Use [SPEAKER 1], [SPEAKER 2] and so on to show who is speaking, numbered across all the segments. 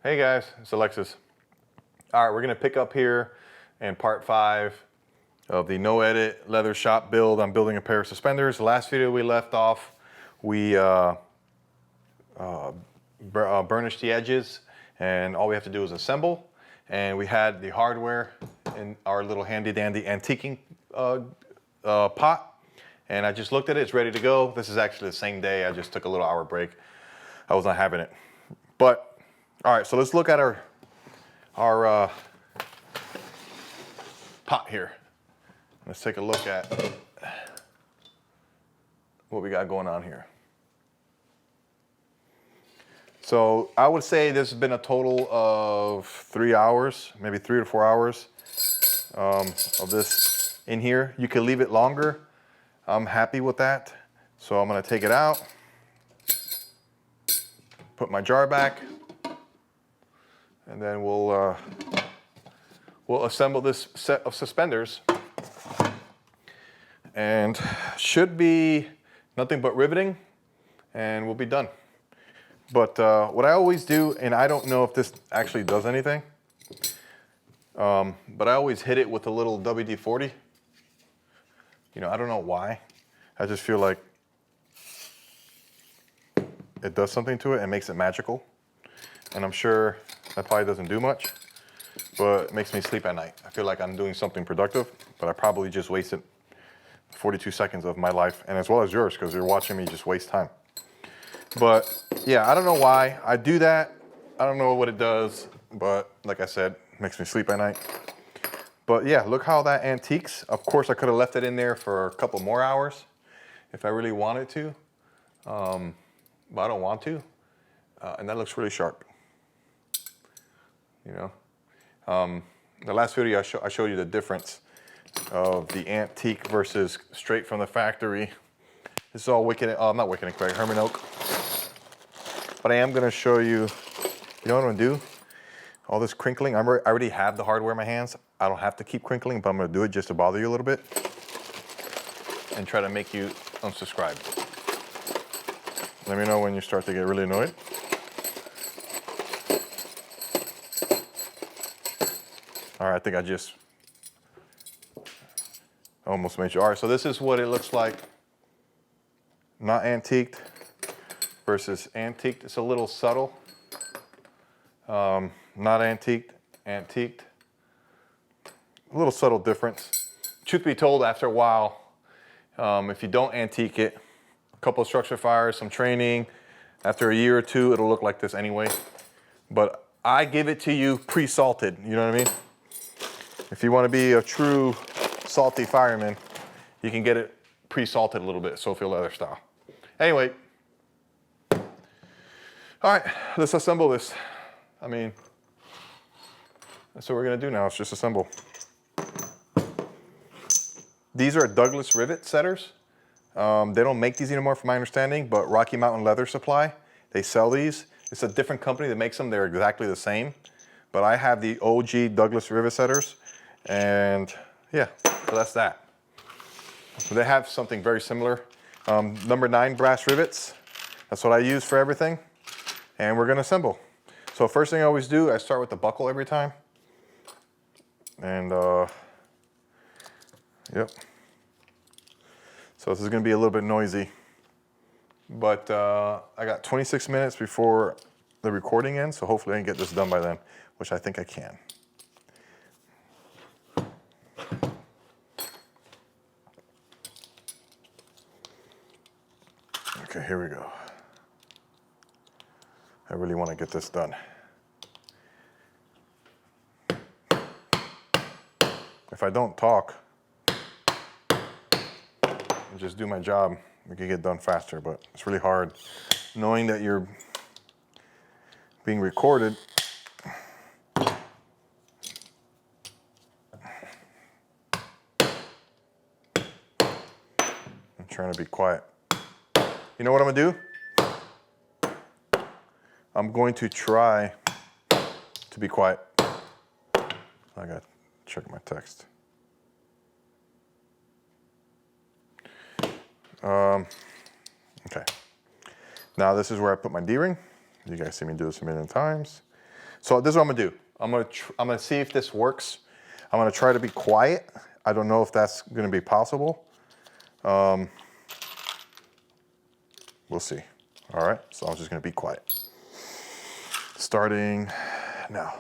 [SPEAKER 1] Hey guys, it's Alexis. All right, we're gonna pick up here in part 5 of the no edit leather shop build. I'm building a pair of suspenders. The last video we left off, we burnished the edges, and all we have to do is assemble. And we had the hardware in our little handy dandy antiquing pot. And I just looked at it, it's ready to go. This is actually the same day. I just took a little hour break. I was not having it. But all right, so let's look at our pot here. Let's take a look at what we got going on here. So I would say this has been a total of 3 hours, maybe 3 to 4 hours of this in here. You can leave it longer. I'm happy with that. So I'm gonna take it out, put my jar back, and then we'll assemble this set of suspenders. And should be nothing but riveting, and we'll be done. But what I always do, and I don't know if this actually does anything, but I always hit it with a little WD-40. You know, I don't know why. I just feel like it does something to it and makes it magical. And I'm sure that probably doesn't do much, but it makes me sleep at night. I feel like I'm doing something productive, but I probably just wasted 42 seconds of my life, and as well as yours, because you're watching me just waste time. But yeah, I don't know why I do that. I don't know what it does, but like I said, it makes me sleep at night. But yeah, look how that antiques. Of course, I could have left it in there for a couple more hours if I really wanted to, but I don't want to. And that looks really sharp. You know, the last video I showed you the difference of the antique versus straight from the factory. This is all wicked, not wicked and craig, Herman oak. But I am gonna show you, you know what I'm gonna do? All this crinkling, I already have the hardware in my hands. I don't have to keep crinkling, but I'm gonna do it just to bother you a little bit and try to make you unsubscribe. Let me know when you start to get really annoyed. All right, I think I just almost made you. All right, so this is what it looks like. Not antiqued versus antiqued. It's a little subtle. Not antiqued, antiqued. A little subtle difference. Truth be told, after a while, if you don't antique it, a couple of structure fires, some training, after a year or two, it'll look like this anyway. But I give it to you pre-salted, you know what I mean? If you want to be a true salty fireman, you can get it pre-salted a little bit, Sophia leather style. Anyway, all right, let's assemble this. I mean, that's what we're gonna do now, is just assemble. These are Douglas rivet setters. They don't make these anymore from my understanding, but Rocky Mountain Leather Supply, they sell these. It's a different company that makes them, they're exactly the same. But I have the OG Douglas rivet setters, and yeah, so that's that. So they have something very similar. Number 9 brass rivets. That's what I use for everything. And we're gonna assemble. So first thing I always do, I start with the buckle every time. And yep. So this is gonna be a little bit noisy. But I got 26 minutes before the recording ends, so hopefully I can get this done by then, which I think I can. Okay, here we go. I really want to get this done. If I don't talk and just do my job, we could get done faster, but it's really hard knowing that you're being recorded. I'm trying to be quiet. You know what I'm gonna do? I'm going to try to be quiet. I gotta check my text. Okay. Now this is where I put my D-ring. You guys see me do this a million times. So this is what I'm gonna do. I'm gonna see if this works. I'm gonna try to be quiet. I don't know if that's gonna be possible. We'll see. All right, so I'm just gonna be quiet. Starting now.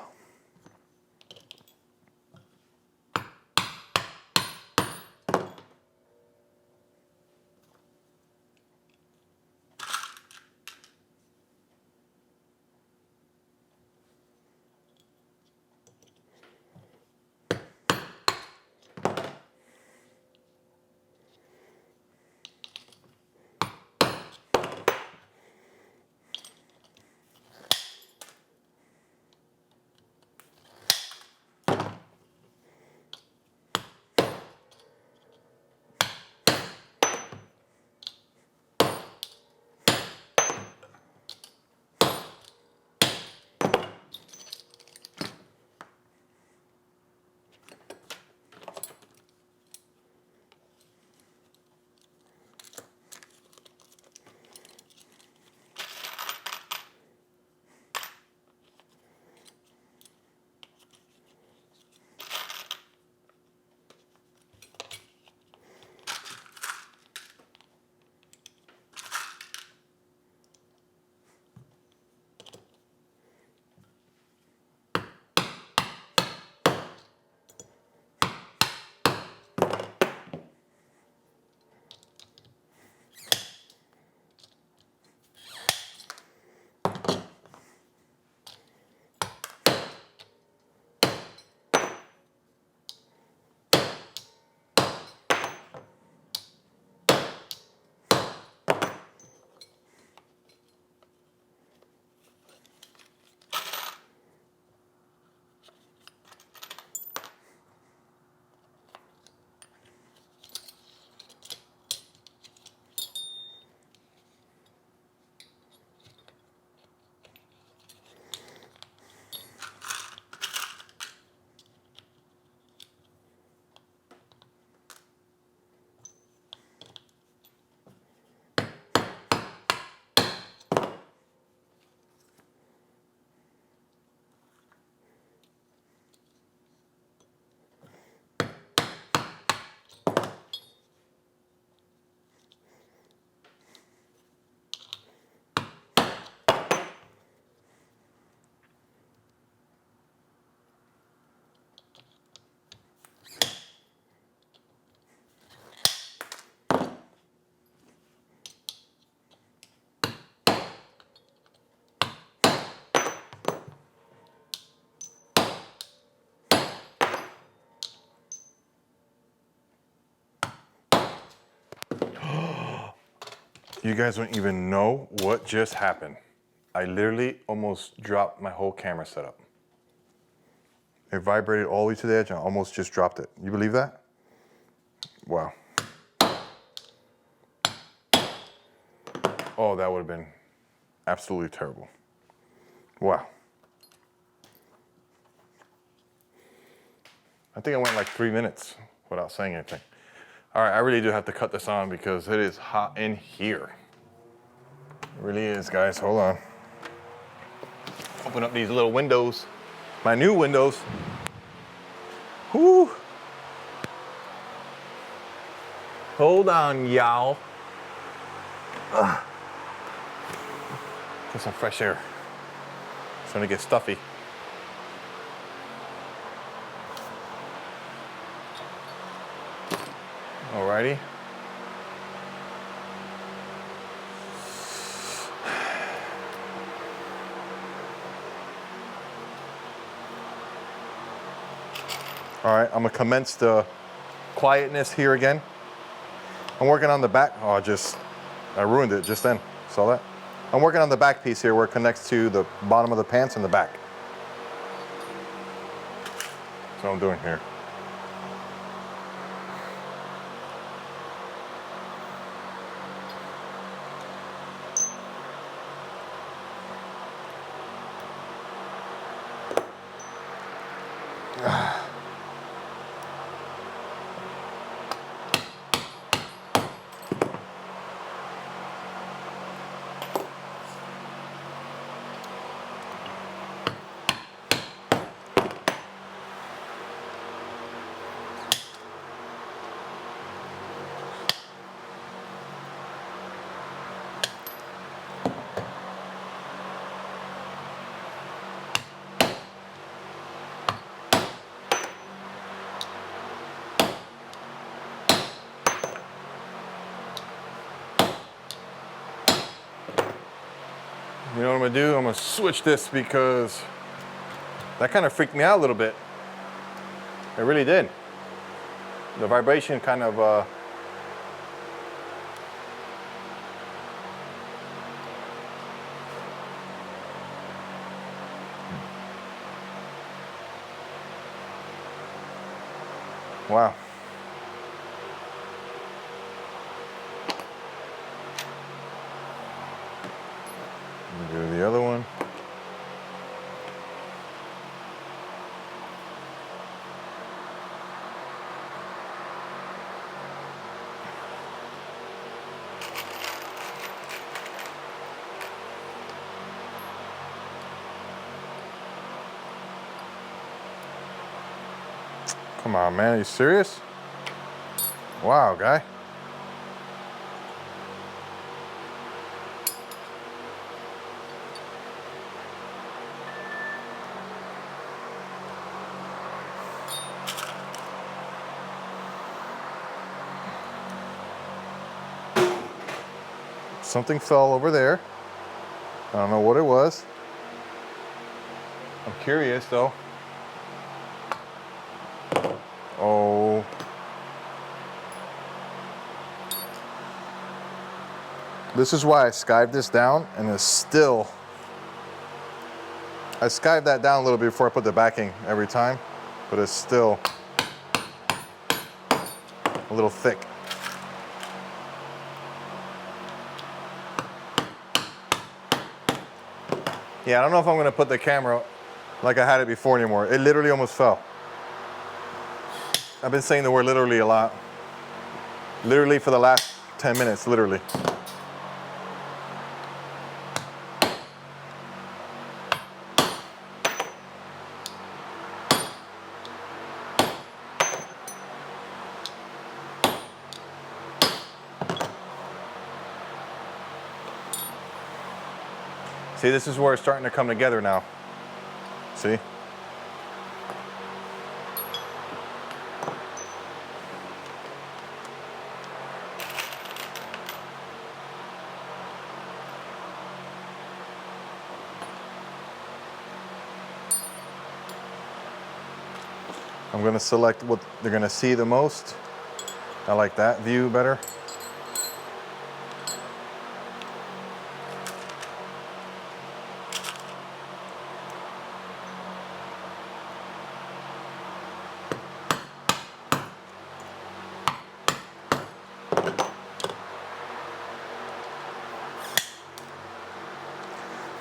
[SPEAKER 1] You guys don't even know what just happened. I literally almost dropped my whole camera setup. It vibrated all the way to the edge and I almost just dropped it. You believe that? Wow. Oh, that would have been absolutely terrible. Wow. I think I went like 3 minutes without saying anything. All right, I really do have to cut this on because it is hot in here. It really is, guys. Hold on. Open up these little windows. My new windows. Whoo. Hold on, y'all. Get some fresh air. It's gonna get stuffy. Alrighty. All right, I'm gonna commence the quietness here again. I'm working on the back. Oh, I ruined it just then. Saw that? I'm working on the back piece here where it connects to the bottom of the pants and the back. That's what I'm doing here. know what I'm gonna do? I'm gonna switch this because that kind of freaked me out a little bit. It really did. The vibration kind of wow. Do the other one. Come on, man, are you serious? Wow, guy. Something fell over there. I don't know what it was. I'm curious though. Oh. This is why I skived this down, and it's still, I skived that down a little bit before I put the backing every time, but it's still a little thick. Yeah, I don't know if I'm gonna put the camera like I had it before anymore. It literally almost fell. I've been saying the word literally a lot. Literally for the last 10 minutes, literally. See, this is where it's starting to come together now. See? I'm gonna select what they're gonna see the most. I like that view better.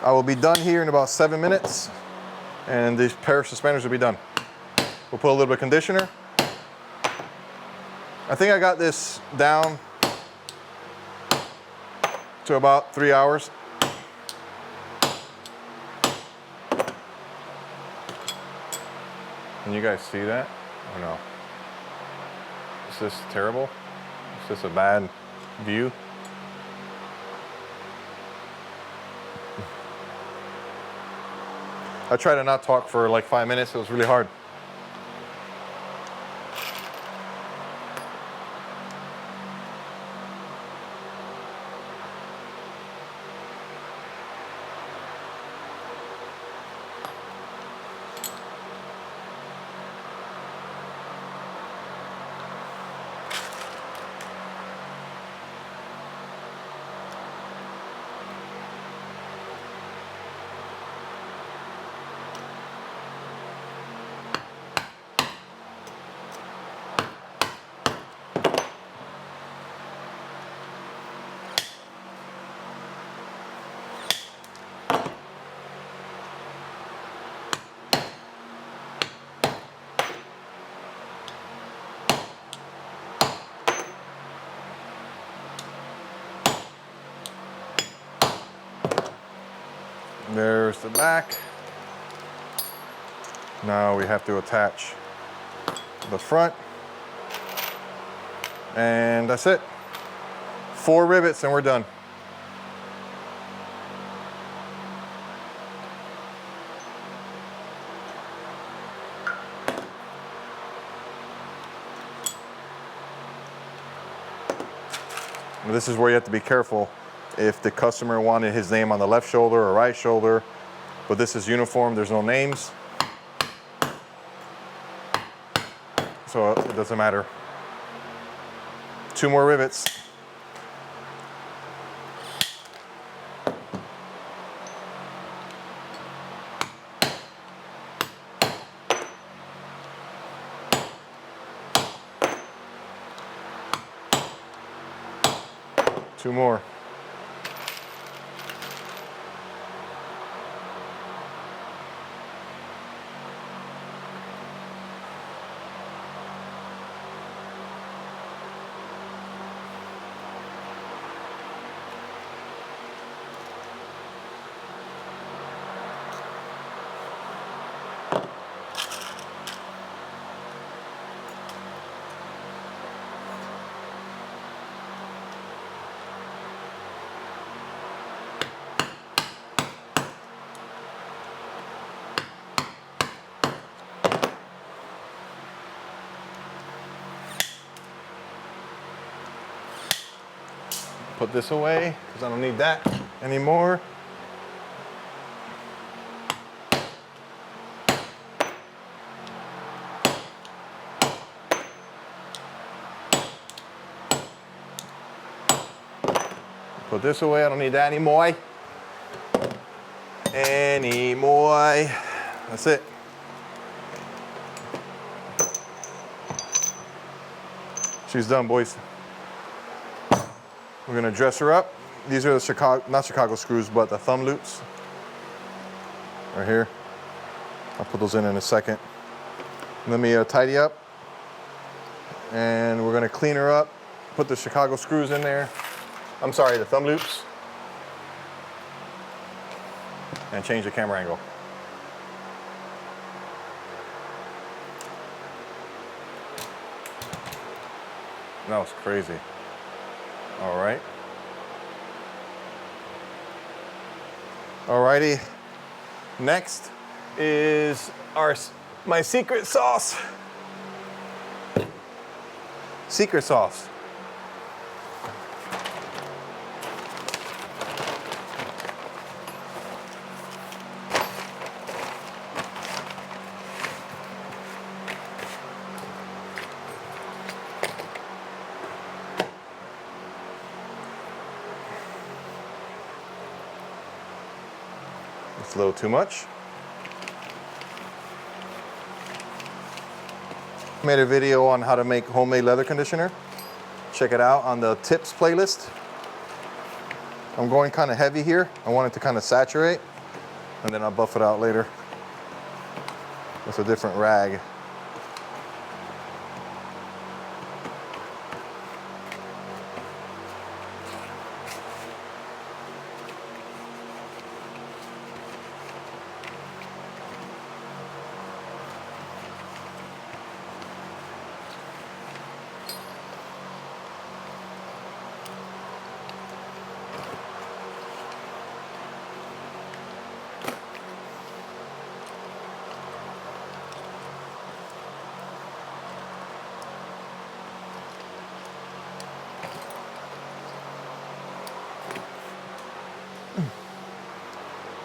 [SPEAKER 1] I will be done here in about 7 minutes, and these pair of suspenders will be done. We'll put a little bit of conditioner. I think I got this down to about 3 hours. Can you guys see that or no? Is this terrible? Is this a bad view? I tried to not talk for like 5 minutes. It was really hard. There's the back. Now we have to attach the front. And that's it. 4 rivets and we're done. This is where you have to be careful if the customer wanted his name on the left shoulder or right shoulder, but this is uniform, there's no names. So it doesn't matter. 2 more rivets. Two more. Put this away because I don't need that anymore. Put this away, I don't need that anymore. That's it. She's done, boys. We're gonna dress her up. These are the not Chicago screws, but the thumb loops. Right here. I'll put those in a second. Let me tidy up. And we're gonna clean her up. Put the Chicago screws in there. I'm sorry, the thumb loops. And change the camera angle. That was crazy. All right. Alrighty. Next is my secret sauce. Secret sauce. It's a little too much. Made a video on how to make homemade leather conditioner. Check it out on the tips playlist. I'm going kind of heavy here. I want it to kind of saturate, and then I'll buff it out later with a different rag.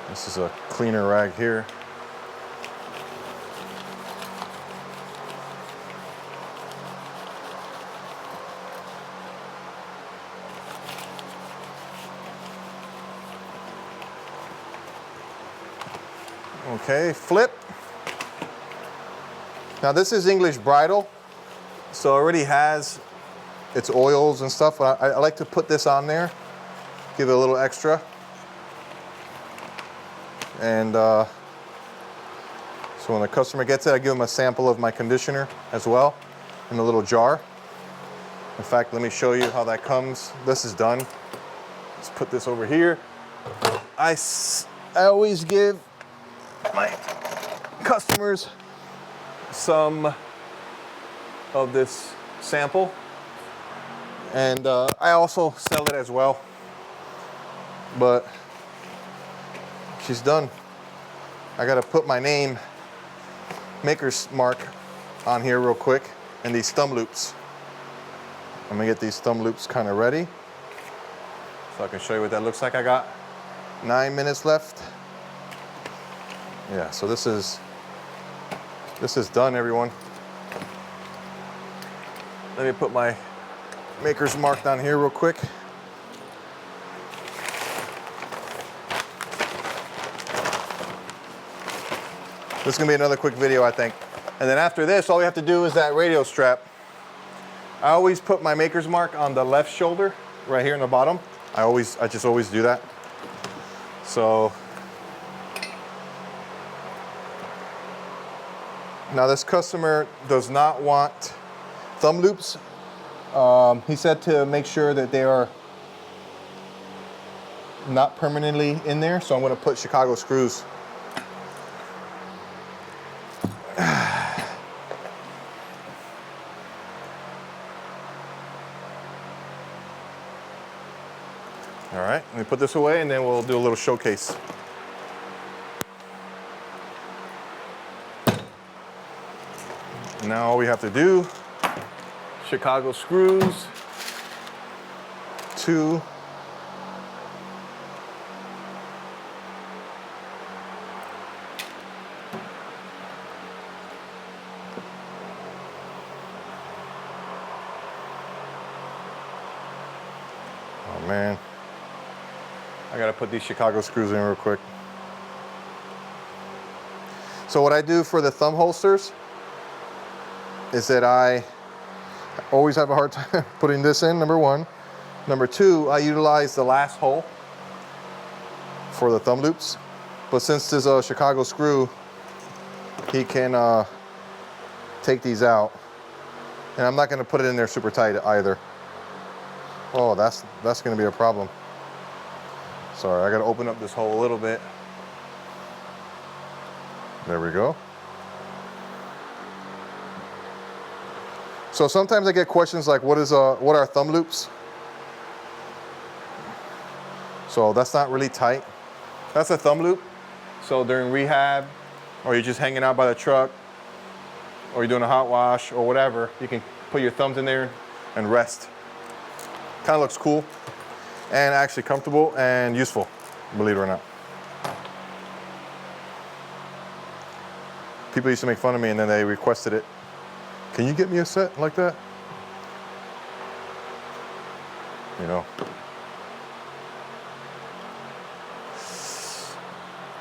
[SPEAKER 1] This is a cleaner rag here. Okay, flip. Now this is English bridal, so it already has its oils and stuff. I like to put this on there, give it a little extra. And so when the customer gets it, I give them a sample of my conditioner as well in a little jar. In fact, let me show you how that comes. This is done. Let's put this over here. I always give my customers some of this sample, and I also sell it as well, but she's done. I gotta put my name, maker's mark, on here real quick, and these thumb loops. I'm gonna get these thumb loops kind of ready. so I can show you what that looks like. I got 9 minutes left. Yeah, so this is done, everyone. Let me put my maker's mark down here real quick. This is gonna be another quick video, I think. And then after this, all we have to do is that radio strap. I always put my maker's mark on the left shoulder, right here in the bottom. I just always do that. So, now this customer does not want thumb loops. He said to make sure that they are not permanently in there, so I'm gonna put Chicago screws. All right, let me put this away and then we'll do a little showcase. Now all we have to do, Chicago screws, 2, oh man, I gotta put these Chicago screws in real quick. So what I do for the thumb holsters is that I always have a hard time putting this in, number 1. Number 2, I utilize the last hole for the thumb loops. But since there's a Chicago screw, he can take these out. And I'm not gonna put it in there super tight either. Oh, that's gonna be a problem. Sorry, I gotta open up this hole a little bit. There we go. So sometimes I get questions like, what are thumb loops? So that's not really tight. That's a thumb loop. So during rehab, or you're just hanging out by the truck, or you're doing a hot wash or whatever, you can put your thumbs in there and rest. Kind of looks cool and actually comfortable and useful, believe it or not. People used to make fun of me and then they requested it. Can you get me a set like that? You know.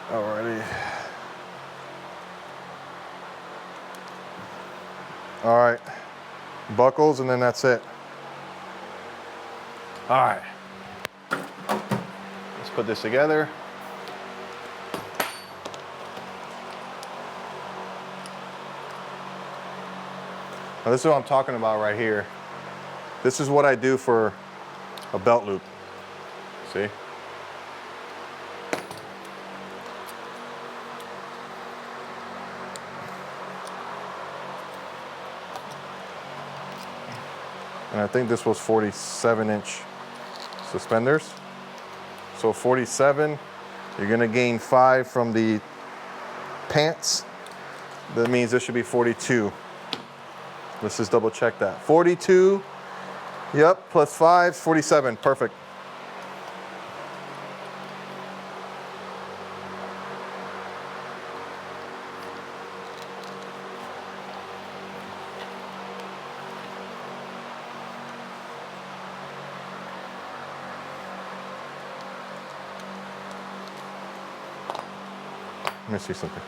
[SPEAKER 1] Alrighty. All right. Buckles and then that's it. All right. Let's put this together. Now this is what I'm talking about right here. This is what I do for a belt loop. See? And I think this was 47-inch suspenders. So 47, you're gonna gain 5 from the pants. That means this should be 42. Let's just double check that. 42, yep, plus 5, 47, perfect. Let me see something.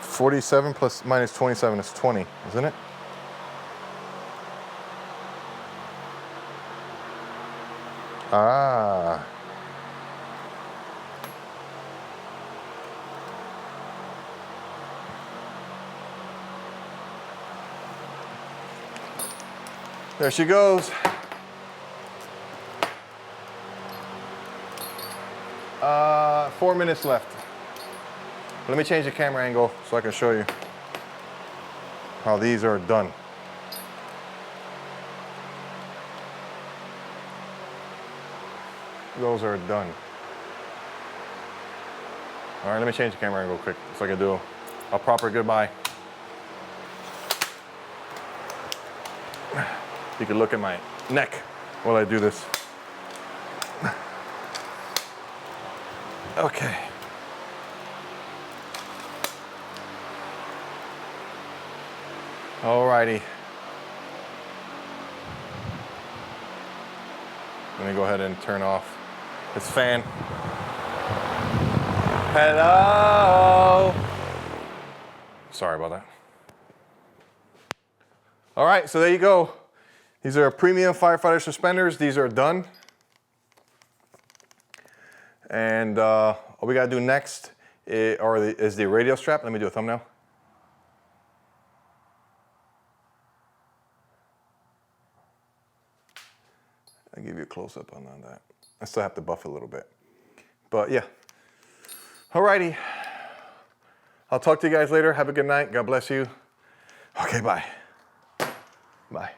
[SPEAKER 1] $47 plus minus 27 is 20, isn't it? Ah. There she goes. 4 minutes left. Let me change the camera angle so I can show you how these are done. Those are done. All right, let me change the camera angle quick so I can do a proper goodbye. You can look at my neck while I do this. Okay. Alrighty. Let me go ahead and turn off this fan. Hello. Sorry about that. All right, so there you go. These are premium Firefighter suspenders. These are done. And all we gotta do next is the radial strap. Let me do a thumbnail. I'll give you a close up on that. I still have to buff it a little bit. But yeah. Alrighty. I'll talk to you guys later. Have a good night. God bless you. Okay, bye. Bye.